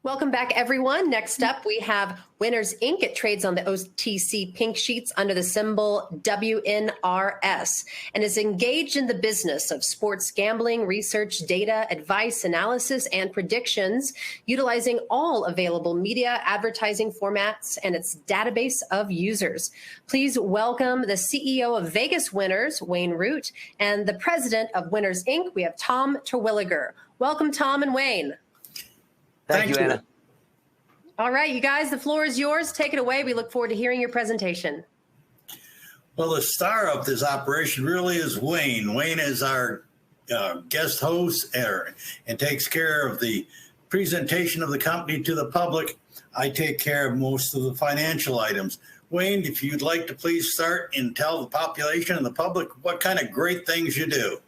Welcome back, everyone. Next up, we have Winners Inc. It trades on the OTC Pink sheets under the symbol WNRS and is engaged in the business of sports gambling, research, data, advice, analysis, and predictions, utilizing all available media advertising formats and its database of users. Please welcome the CEO of Vegas Winners, Wayne Root, and the president of Winners Inc. We have Tom Terwilliger. Welcome, Tom and Wayne. Thank you, Anna. All right, you guys, the floor is yours. Take it away. We look forward to hearing your presentation. Well, the star of this operation really is Wayne. Wayne is our guest host and takes care of the presentation of the company to the public. I take care of most of the financial items. Wayne, if you'd like to please start and tell the population and the public what kind of great things you do.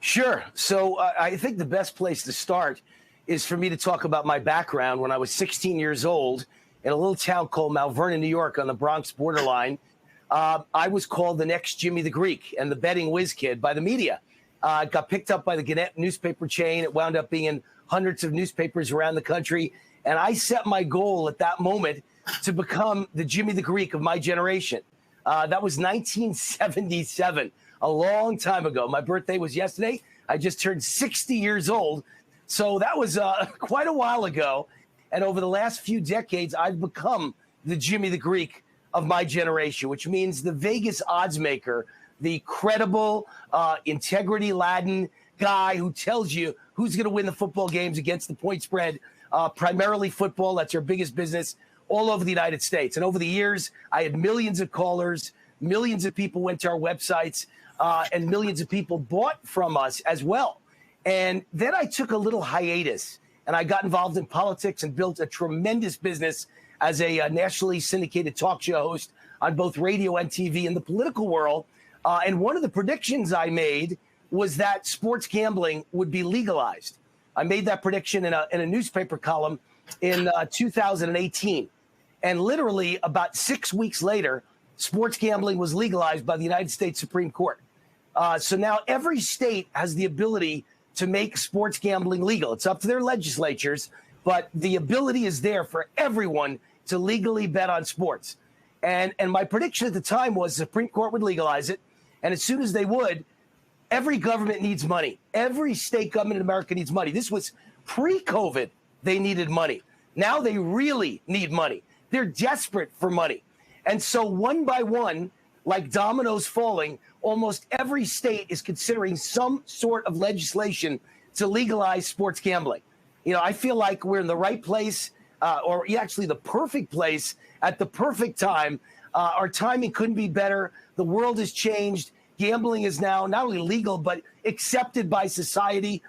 Sure. So I think the best place to start is for me to talk about my background. When I was 16 years old in a little town called Mount Vernon, New York, on the Bronx borderline, I was called the next Jimmy the Greek and the betting whiz kid by the media. Got picked up by the Gannett newspaper chain. It wound up being in hundreds of newspapers around the country. And I set my goal at that moment to become the Jimmy the Greek of my generation. That was 1977, a long time ago. My birthday was yesterday. I just turned 60 years old. So that was quite a while ago. And over the last few decades, I've become the Jimmy the Greek of my generation, which means the Vegas odds maker, the credible, integrity-laden guy who tells you who's going to win the football games against the point spread, primarily football. That's our biggest business all over the United States. And over the years, I had millions of callers, millions of people went to our websites, and millions of people bought from us as well. And then I took a little hiatus and I got involved in politics and built a tremendous business as a nationally syndicated talk show host on both radio and TV in the political world. And one of the predictions I made was that sports gambling would be legalized. I made that prediction in a newspaper column in 2018. And literally about 6 weeks later, sports gambling was legalized by the United States Supreme Court. So now every state has the ability to make sports gambling legal. It's up to their legislatures, but the ability is there for everyone to legally bet on sports. And my prediction at the time was the Supreme Court would legalize it. And as soon as they would, every government needs money. Every state government in America needs money. This was pre-COVID. They needed money. Now they really need money. They're desperate for money. And so one by one, like dominoes falling, almost every state is considering some sort of legislation to legalize sports gambling. You know, I feel like we're in the right place, or actually the perfect place at the perfect time. Our timing couldn't be better. The world has changed. Gambling is now not only legal, but accepted by society.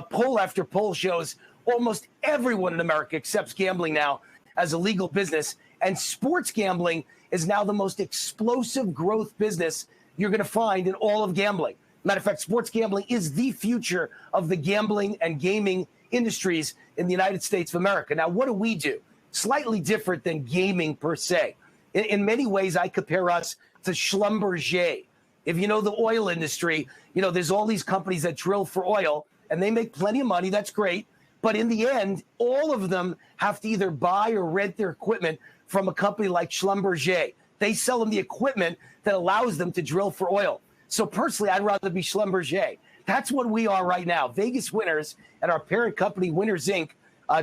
Poll after poll shows almost everyone in America accepts gambling now as a legal business. And sports gambling is now the most explosive growth business you're going to find in all of gambling. Matter of fact, sports gambling is the future of the gambling and gaming industries in the United States of America. Now, what do? Slightly different than gaming per se. In many ways, I compare us to Schlumberger. If you know the oil industry, you know, there's all these companies that drill for oil and they make plenty of money. That's great. But in the end, all of them have to either buy or rent their equipment from a company like Schlumberger. They sell them the equipment that allows them to drill for oil. So personally, I'd rather be Schlumberger. That's what we are right now. Vegas Winners and our parent company, Winners Inc.,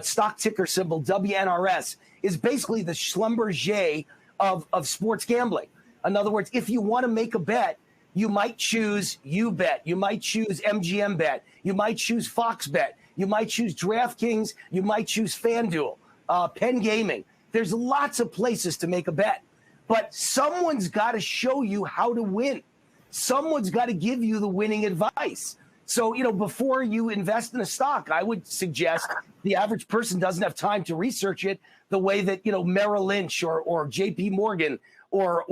stock ticker symbol WNRS, is basically the Schlumberger of sports gambling. In other words, if you want to make a bet, you might choose UBet, you might choose MGM Bet, you might choose Fox Bet, you might choose DraftKings, you might choose FanDuel, Penn Gaming. There's lots of places to make a bet. But someone's got to show you how to win. Someone's got to give you the winning advice. So, you know, before you invest in a stock, I would suggest the average person doesn't have time to research it the way that, you know, Merrill Lynch or JP Morgan or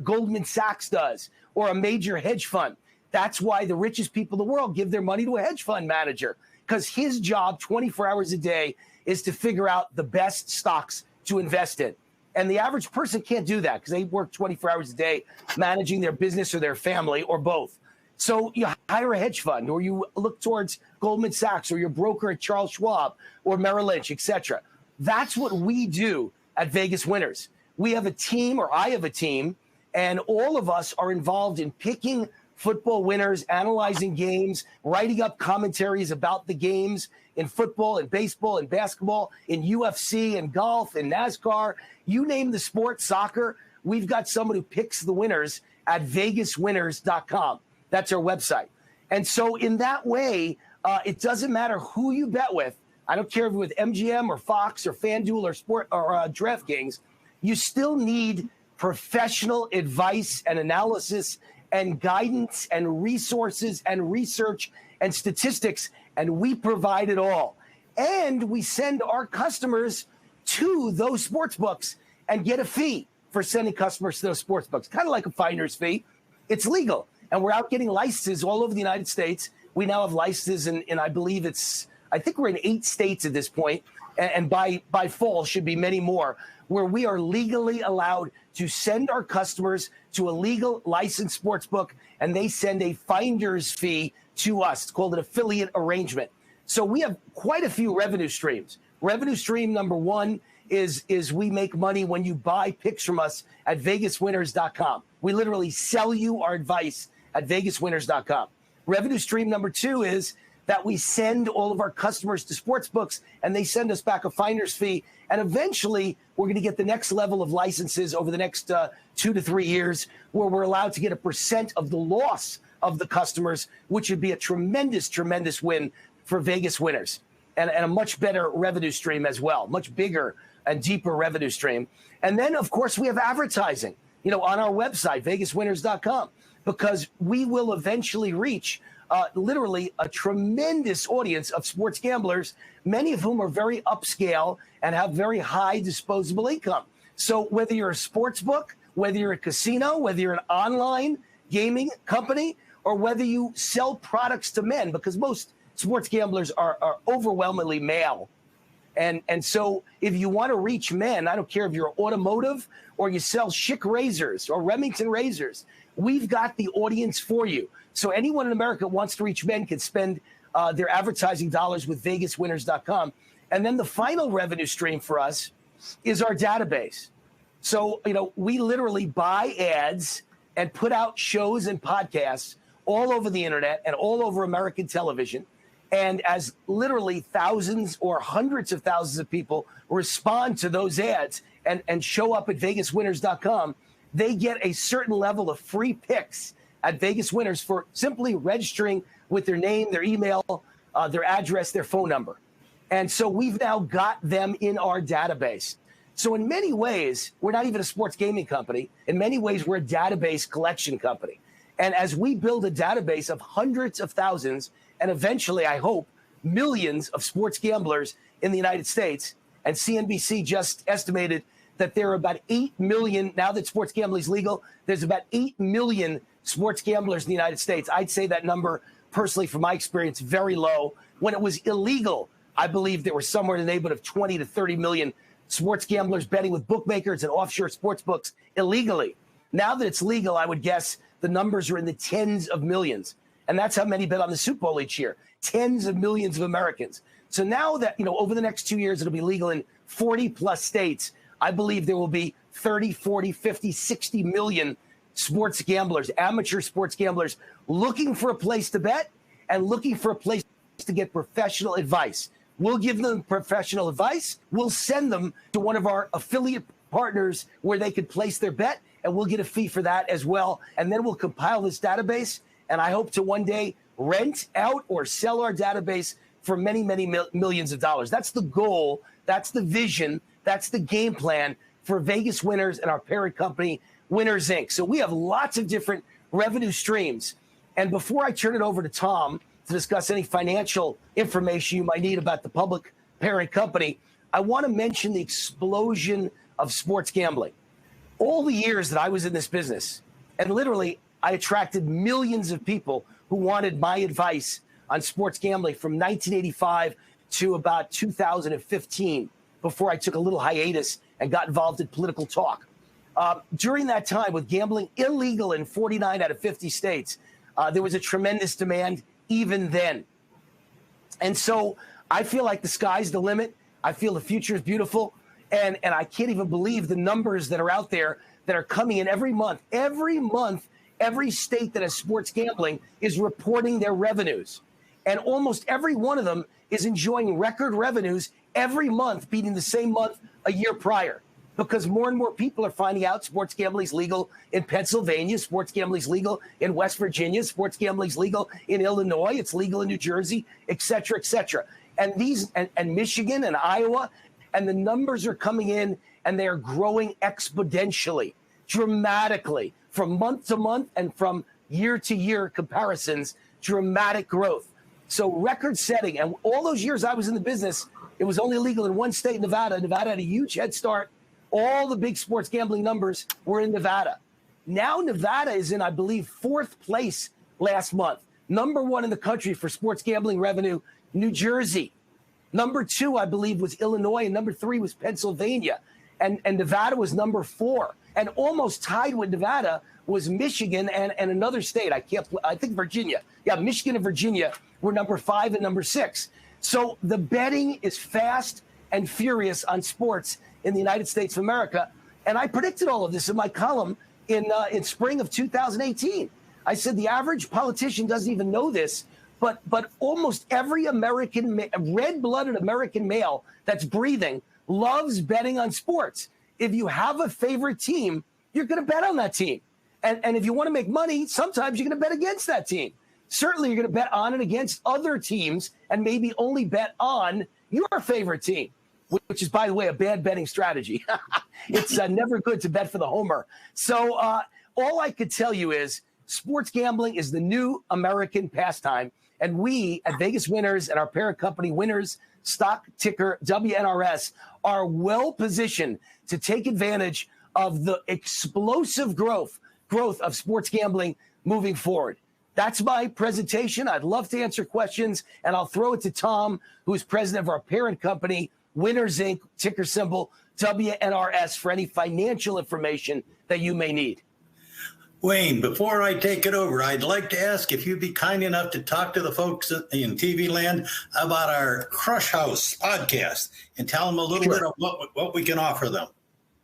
Goldman Sachs does, or a major hedge fund. That's why the richest people in the world give their money to a hedge fund manager, because his job 24 hours a day is to figure out the best stocks to invest in. And the average person can't do that because they work 24 hours a day managing their business or their family or both. So you hire a hedge fund, or you look towards Goldman Sachs, or your broker at Charles Schwab or Merrill Lynch, etc. That's what we do at Vegas Winners. We have a team, or I have a team, and all of us are involved in picking football winners, analyzing games, writing up commentaries about the games in football and baseball and basketball, in UFC and golf and NASCAR. You name the sport, soccer, we've got someone who picks the winners at vegaswinners.com. That's our website. And so in that way, it doesn't matter who you bet with. I don't care if you're with MGM or Fox or FanDuel or DraftKings. You still need professional advice and analysis and guidance and resources and research and statistics, and we provide it all. And we send our customers to those sports books and get a fee for sending customers to those sports books, kind of like a finder's fee. It's legal. And we're out getting licenses all over the United States. We now have licenses in I believe I think we're in 8 states at this point, and by fall should be many more, where we are legally allowed to send our customers to a legal licensed sports book, and they send a finder's fee to us. It's called an affiliate arrangement. So we have quite a few revenue streams. Revenue stream number one is we make money when you buy picks from us at vegaswinners.com. We literally sell you our advice at vegaswinners.com. Revenue stream number two is that we send all of our customers to sports books, and they send us back a finder's fee. And eventually, we're going to get the next level of licenses over the next 2 to 3 years, where we're allowed to get a % of the loss of the customers, which would be a tremendous, tremendous win for Vegas Winners, and a much better revenue stream as well, much bigger and deeper revenue stream. And then, of course, we have advertising, on our website, vegaswinners.com, because we will eventually reach literally a tremendous audience of sports gamblers, many of whom are very upscale and have very high disposable income. So whether you're a sports book, whether you're a casino, whether you're an online gaming company, or whether you sell products to men, because most sports gamblers are overwhelmingly male. And so if you want to reach men, I don't care if you're automotive or you sell Schick razors or Remington razors, we've got the audience for you. So anyone in America who wants to reach men can spend their advertising dollars with vegaswinners.com. And then the final revenue stream for us is our database. So, we literally buy ads and put out shows and podcasts all over the internet and all over American television. And as literally thousands or hundreds of thousands of people respond to those ads and show up at vegaswinners.com, they get a certain level of free picks at Vegas Winners for simply registering with their name, their email, their address, their phone number. And so we've now got them in our database. So in many ways, we're not even a sports gaming company. In many ways, we're a database collection company. And as we build a database of hundreds of thousands, and eventually, I hope, millions of sports gamblers in the United States, and CNBC just estimated that there are about 8 million, now that sports gambling is legal, there's about 8 million sports gamblers in the United States. I'd say that number, personally, from my experience, very low. When it was illegal, I believe there were somewhere in the neighborhood of 20 to 30 million sports gamblers betting with bookmakers and offshore sports books illegally. Now that it's legal, I would guess the numbers are in the tens of millions. And that's how many bet on the Super Bowl each year, tens of millions of Americans. So now that, over the next 2 years, it'll be legal in 40 plus states. I believe there will be 30, 40, 50, 60 million sports gamblers, amateur sports gamblers, looking for a place to bet and looking for a place to get professional advice. We'll give them professional advice. We'll send them to one of our affiliate partners where they could place their bet, and we'll get a fee for that as well. And then we'll compile this database, and I hope to one day rent out or sell our database for many, many millions of dollars. That's the goal. That's the vision. That's the game plan for Vegas Winners and our parent company, Winners Inc. So we have lots of different revenue streams. And before I turn it over to Tom to discuss any financial information you might need about the public parent company, I want to mention the explosion of sports gambling. All the years that I was in this business, and literally I attracted millions of people who wanted my advice on sports gambling from 1985 to about 2015, before I took a little hiatus and got involved in political talk. During that time, with gambling illegal in 49 out of 50 states, There was a tremendous demand even then. And so I feel like the sky's the limit. I feel the future is beautiful. And I can't even believe the numbers that are out there that are coming in every month. Every month, every state that has sports gambling is reporting their revenues. And almost every one of them is enjoying record revenues every month, beating the same month a year prior. Because more and more people are finding out sports gambling is legal in Pennsylvania, sports gambling is legal in West Virginia, sports gambling is legal in Illinois, it's legal in New Jersey, et cetera, et cetera. And Michigan and Iowa, and the numbers are coming in and they are growing exponentially, dramatically, from month to month and from year to year comparisons, dramatic growth. So record setting. And all those years I was in the business, it was only legal in one state, Nevada. Nevada had a huge head start. All the big sports gambling numbers were in Nevada. Now Nevada is in, I believe, 4th place last month. Number 1 in the country for sports gambling revenue, New Jersey. Number 2, I believe, was Illinois, and number 3 was Pennsylvania. And Nevada was number 4. And almost tied with Nevada was Michigan and another state. I think Virginia. Yeah, Michigan and Virginia were number 5 and number 6. So the betting is fast and furious on sports in the United States of America. And I predicted all of this in my column in spring of 2018. I said the average politician doesn't even know this, but almost every red-blooded American male that's breathing loves betting on sports. If you have a favorite team, you're going to bet on that team. And if you want to make money, sometimes you're going to bet against that team. Certainly, you're going to bet on and against other teams and maybe only bet on your favorite team, which is, by the way, a bad betting strategy. It's never good to bet for the homer. So all I could tell you is sports gambling is the new American pastime. And we at Vegas Winners and our parent company, Winners, stock ticker WNRS, are well positioned to take advantage of the explosive growth of sports gambling moving forward. That's my presentation. I'd love to answer questions, and I'll throw it to Tom, who is president of our parent company, Winners Inc., ticker symbol WNRS, for any financial information that you may need. Wayne, before I take it over, I'd like to ask if you'd be kind enough to talk to the folks in TV land about our Crush House podcast and tell them a little bit of what we can offer them.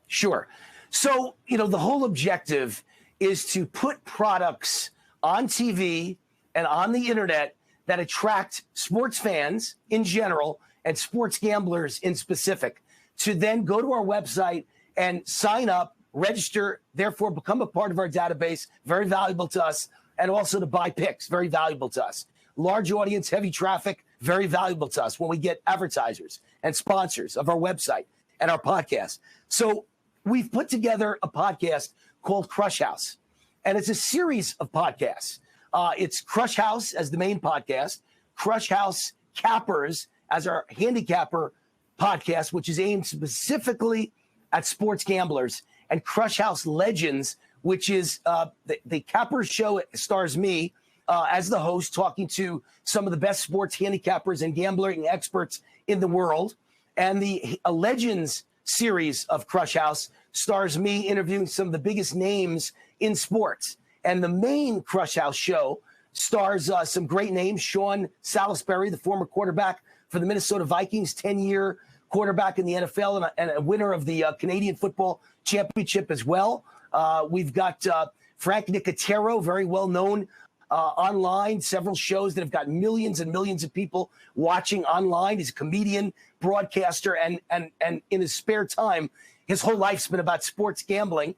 Sure. So, the whole objective is to put products on TV and on the internet that attract sports fans in general and sports gamblers in specific to then go to our website and sign up, register, therefore become a part of our database, very valuable to us, and also to buy picks, very valuable to us. Large audience, heavy traffic, very valuable to us when we get advertisers and sponsors of our website and our podcast. So we've put together a podcast called Crush House, and it's a series of podcasts. It's Crush House as the main podcast, Crush House Cappers as our handicapper podcast, which is aimed specifically at sports gamblers, and Crush House Legends, which is the Capper show. It stars me as the host, talking to some of the best sports handicappers and gambling experts in the world. And the Legends series of Crush House stars me interviewing some of the biggest names in sports. And the main Crush House show stars some great names: Sean Salisbury, the former quarterback for the Minnesota Vikings, 10-year quarterback in the NFL and a winner of the Canadian Football Championship as well. We've got Frank Nicotero, very well known online, several shows that have got millions and millions of people watching online. He's a comedian, broadcaster, and in his spare time, his whole life's been about sports gambling.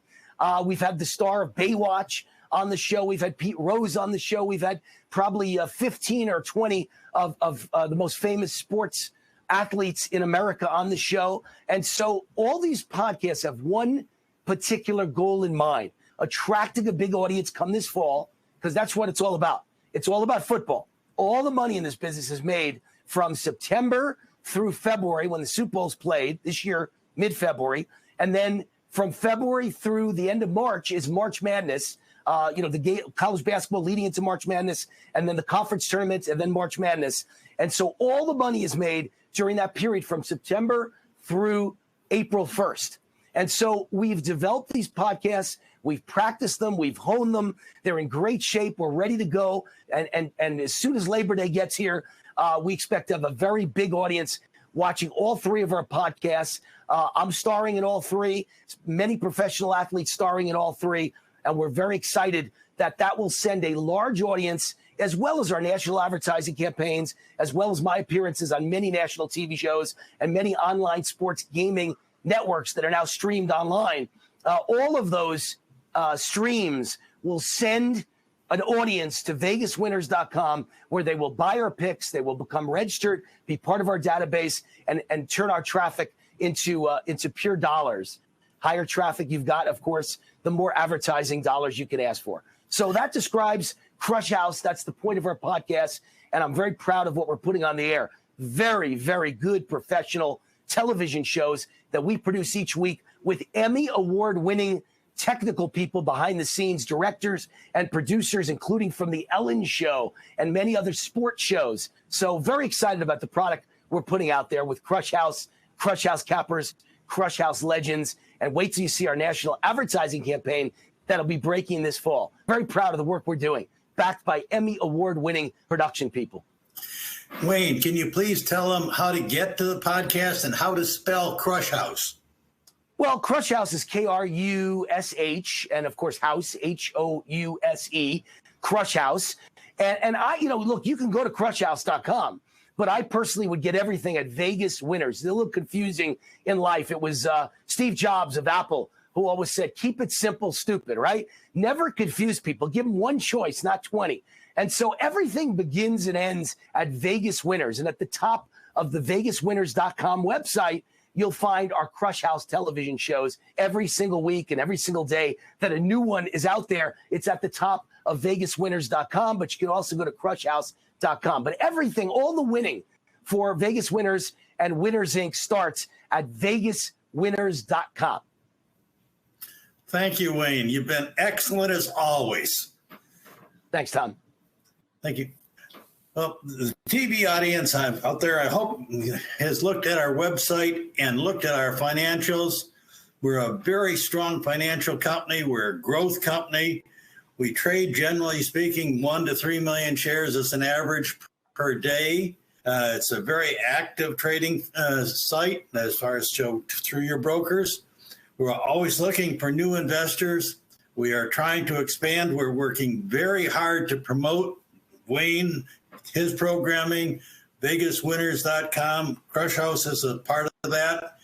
We've had the star of Baywatch on the show. We've had Pete Rose on the show. We've had probably 15 or 20 of the most famous sports athletes in America on the show. And so all these podcasts have one particular goal in mind: attracting a big audience come this fall, because that's what it's all about. It's all about football. All the money in this business is made from September through February, when the Super Bowl's played this year, mid-February. And then from February through the end of March is March Madness. The college basketball leading into March Madness, and then the conference tournaments, and then March Madness. And so all the money is made during that period from September through April 1st. And so we've developed these podcasts. We've practiced them. We've honed them. They're in great shape. We're ready to go. And as soon as Labor Day gets here, we expect to have a very big audience watching all three of our podcasts. I'm starring in all three. Many professional athletes starring in all three. And we're very excited that will send a large audience, as well as our national advertising campaigns, as well as my appearances on many national TV shows and many online sports gaming networks that are now streamed online. All of those streams will send an audience to vegaswinners.com, where they will buy our picks, they will become registered, be part of our database, and turn our traffic into pure dollars. Higher traffic you've got, of course, the more advertising dollars you can ask for. So that describes Crush House. That's the point of our podcast, and I'm very proud of what we're putting on the air. Very, very good professional television shows that we produce each week with Emmy award-winning technical people behind the scenes, directors and producers, including from the Allyn show and many other sports shows. So very excited about the product we're putting out there with Crush House Cappers, Crush House Legends, and wait till you see our national advertising campaign that'll be breaking this fall. Very proud of the work we're doing, backed by Emmy award-winning production people. Wayne, can you please tell them how to get to the podcast and how to spell Crush House? Well, Crush House is K-R-U-S-H, and of course, House, H-O-U-S-E, Crush House. And I, look, you can go to crushhouse.com, but I personally would get everything at Vegas Winners. It's a little confusing in life. It was Steve Jobs of Apple who always said, keep it simple, stupid, right? Never confuse people. Give them one choice, not 20. And so everything begins and ends at Vegas Winners. And at the top of the vegaswinners.com website, you'll find our Crush House television shows every single week and every single day that a new one is out there. It's at the top of vegaswinners.com, but you can also go to crushhouse.com. But everything, all the winning for Vegas Winners and Winners Inc. starts at vegaswinners.com. Thank you, Wayne. You've been excellent as always. Thanks, Tom. Thank you. Well, the TV audience out there, I hope, has looked at our website and looked at our financials. We're a very strong financial company. We're a growth company. We trade, generally speaking, 1 to 3 million shares as an average per day. It's a very active trading site as far as through your brokers. We're always looking for new investors. We are trying to expand. We're working very hard to promote Wayne, his programming, vegaswinners.com. Crush House is a part of that.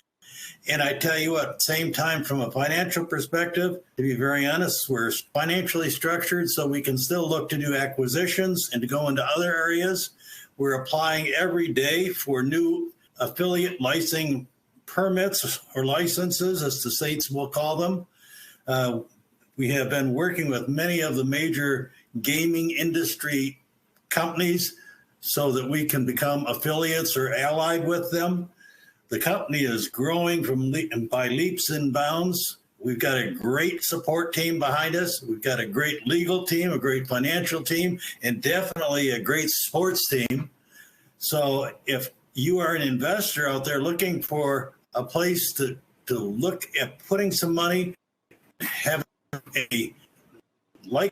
And I tell you what, same time, from a financial perspective, to be very honest, we're financially structured so we can still look to do acquisitions and to go into other areas. We're applying every day for new affiliate licensing permits or licenses, as the states will call them. We have been working with many of the major gaming industry companies so that we can become affiliates or allied with them. The company is growing by leaps and bounds. We've got a great support team behind us. We've got a great legal team, a great financial team, and definitely a great sports team. So if you are an investor out there looking for a place to look at putting some money, having a likelihood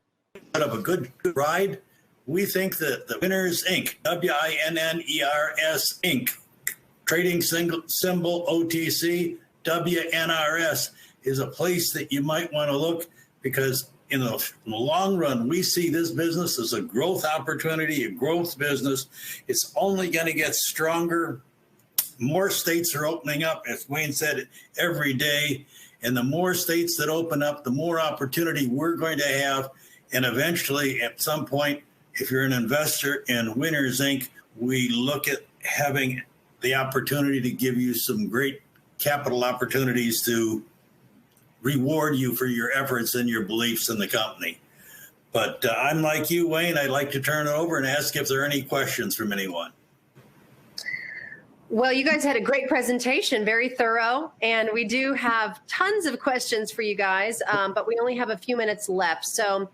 of a good ride, we think that the Winners Inc., WINNERS Inc., trading symbol OTC, WNRS, is a place that you might want to look, because in the long run, we see this business as a growth opportunity, a growth business. It's only going to get stronger. More states are opening up, as Wayne said, every day. And the more states that open up, the more opportunity we're going to have. And eventually, at some point, if you're an investor in Winners Inc., we look at having the opportunity to give you some great capital opportunities to reward you for your efforts and your beliefs in the company. But I'm like you, Wayne. I'd like to turn it over and ask if there are any questions from anyone. Well, you guys had a great presentation, very thorough, and we do have tons of questions for you guys, but we only have a few minutes left. So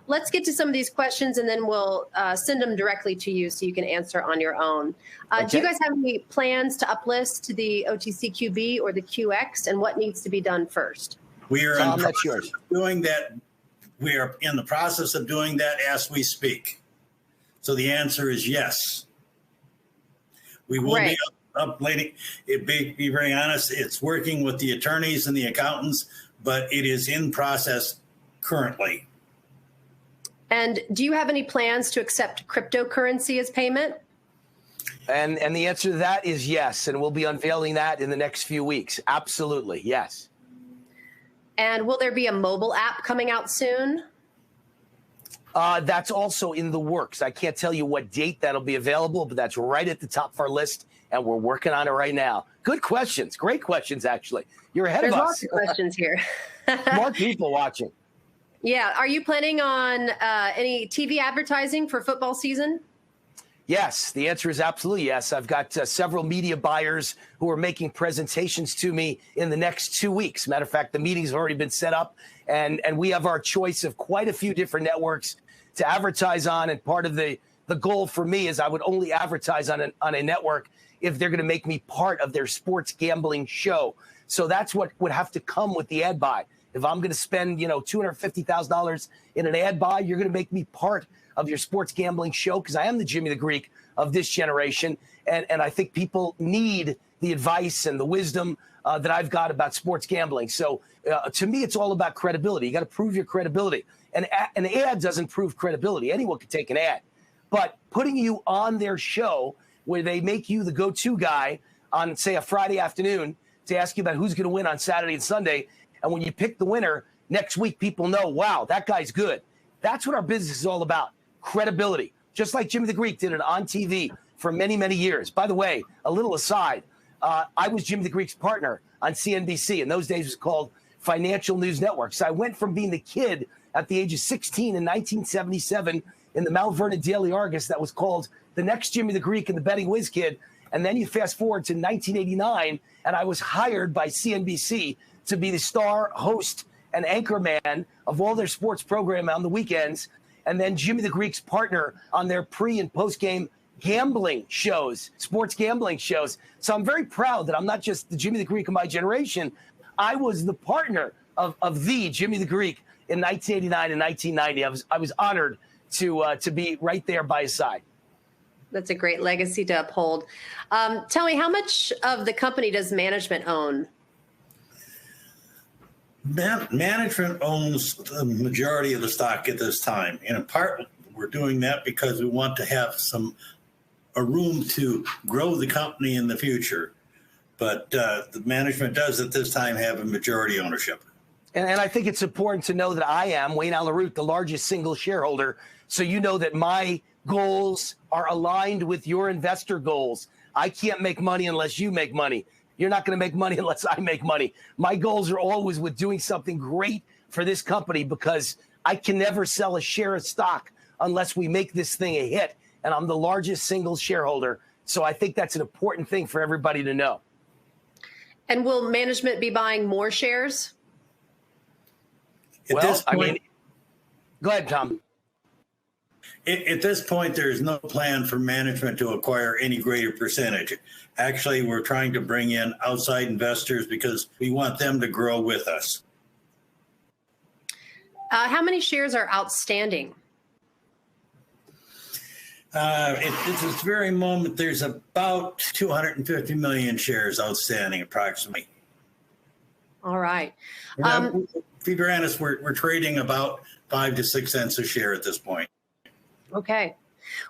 let's get to some of these questions, and then we'll send them directly to you so you can answer on your own. Do you guys have any plans to uplist to the OTCQB or the QX, and what needs to be done first? We are Tom, in the that's process yours. of doing that. We are in the process of doing that as we speak. So the answer is yes. We will be updating. Be very honest, it's working with the attorneys and the accountants, but it is in process currently. And do you have any plans to accept cryptocurrency as payment? And the answer to that is yes, and we'll be unveiling that in the next few weeks. Absolutely, yes. And will there be a mobile app coming out soon? That's also in the works. I can't tell you what date that'll be available, but that's right at the top of our list, and we're working on it right now. Good questions. Great questions, actually. You're ahead There's of us. lots of questions here. Smart people watching. Yeah. Are you planning on any TV advertising for football season? Yes, the answer is absolutely yes. I've got several media buyers who are making presentations to me in the next 2 weeks. Matter of fact, the meeting's already been set up, and we have our choice of quite a few different networks to advertise on. And part of the goal for me is I would only advertise on a network if they're going to make me part of their sports gambling show. So that's what would have to come with the ad buy. If I'm going to spend, $250,000 in an ad buy, you're going to make me part of your sports gambling show, because I am the Jimmy the Greek of this generation. And I think people need the advice and the wisdom that I've got about sports gambling. So to me, it's all about credibility. You got to prove your credibility. And an ad doesn't prove credibility. Anyone can take an ad. But putting you on their show where they make you the go-to guy on, say, a Friday afternoon to ask you about who's going to win on Saturday and Sunday, and when you pick the winner, next week people know, wow, that guy's good. That's what our business is all about. Credibility, just like Jimmy the Greek did it on TV for many, many years. By the way, a little aside, I was Jimmy the Greek's partner on CNBC. In those days, it was called Financial News Network. So I went from being the kid at the age of 16 in 1977 in the Mount Vernon Daily Argus that was called The Next Jimmy the Greek and the Betting Whiz Kid. And then you fast forward to 1989, and I was hired by CNBC to be the star host and anchor man of all their sports program on the weekends, and then Jimmy the Greek's partner on their pre- and post-game gambling shows, sports gambling shows. So I'm very proud that I'm not just the Jimmy the Greek of my generation. I was the partner of the Jimmy the Greek in 1989 and 1990. I was honored to be right there by his side. That's a great legacy to uphold. Tell me, how much of the company does management own? Management owns the majority of the stock at this time. And in part, we're doing that because we want to have a room to grow the company in the future. But the management does at this time have a majority ownership. And I think it's important to know that I am, Wayne Allyn, the largest single shareholder. So you know that my goals are aligned with your investor goals. I can't make money unless you make money. You're not going to make money unless I make money. My goals are always with doing something great for this company, because I can never sell a share of stock unless we make this thing a hit. And I'm the largest single shareholder. So I think that's an important thing for everybody to know. And will management be buying more shares? At this point, go ahead, Tom. At this point, there's no plan for management to acquire any greater percentage. Actually, we're trying to bring in outside investors because we want them to grow with us. How many shares are outstanding? At this very moment, there's about 250 million shares outstanding, approximately. All right. To be very honest, we're trading about 5 to 6 cents a share at this point. Okay.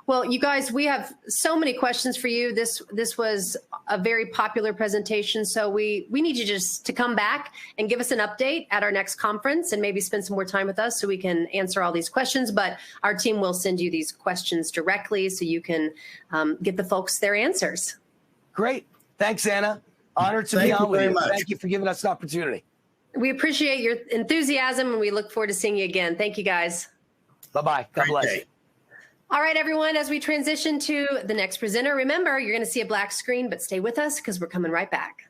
Well, you guys, we have so many questions for you. This was a very popular presentation, so we need you just to come back and give us an update at our next conference and maybe spend some more time with us so we can answer all these questions. But our team will send you these questions directly so you can get the folks their answers. Great. Thanks, Anna. Honored to be on with you. Thank you for giving us the opportunity. We appreciate your enthusiasm, and we look forward to seeing you again. Thank you, guys. Bye-bye. God bless you. All right, everyone, as we transition to the next presenter, remember, you're going to see a black screen, but stay with us because we're coming right back.